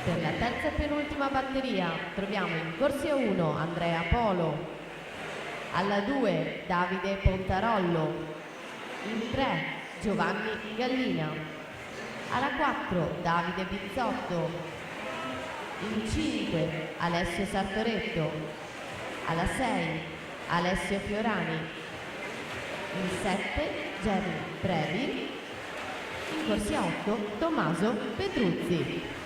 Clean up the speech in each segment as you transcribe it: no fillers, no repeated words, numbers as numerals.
Per la terza e penultima batteria troviamo in corsia 1 Andrea Polo, alla 2 Davide Pontarollo, in 3 Giovanni Gallina, alla 4 Davide Bizzotto, in 5 Alessio Sartoretto, alla 6 Alessio Fiorani, in 7 Jerry Previ, in corsia 8 Tommaso Petruzzi.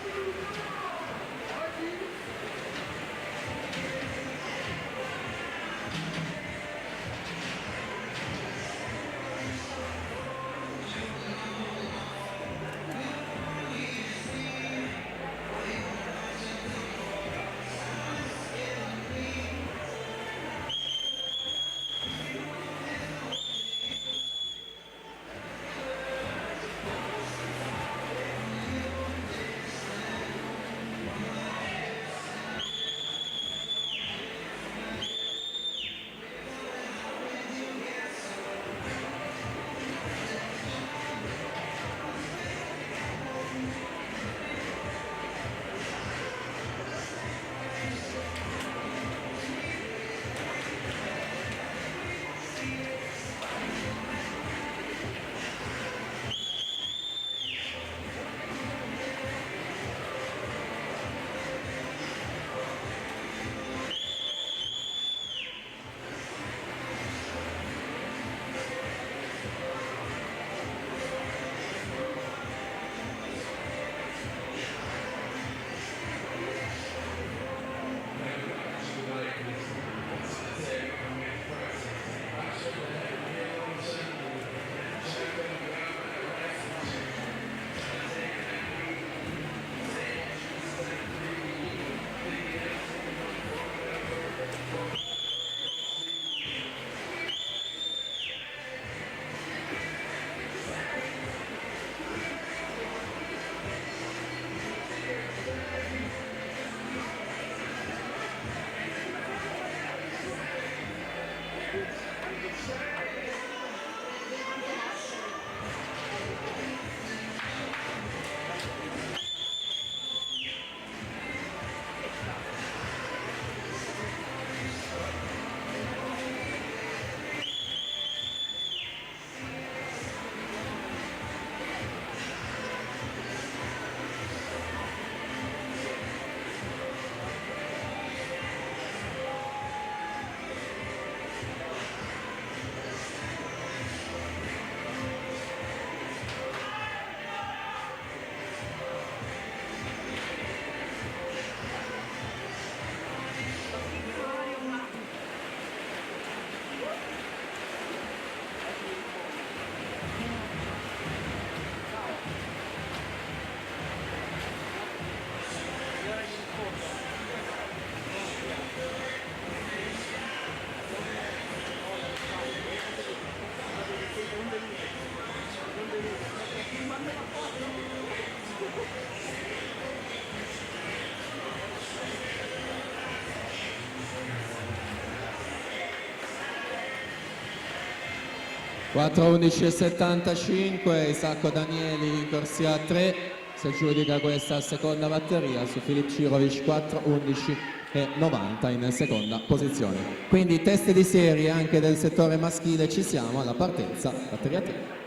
(4:11:75), Isacco Danieli in corsia 3, si aggiudica questa seconda batteria su Filip Cirovic, 4:11:90 in seconda posizione. Quindi test di serie anche del settore maschile, ci siamo alla partenza, batteria 3.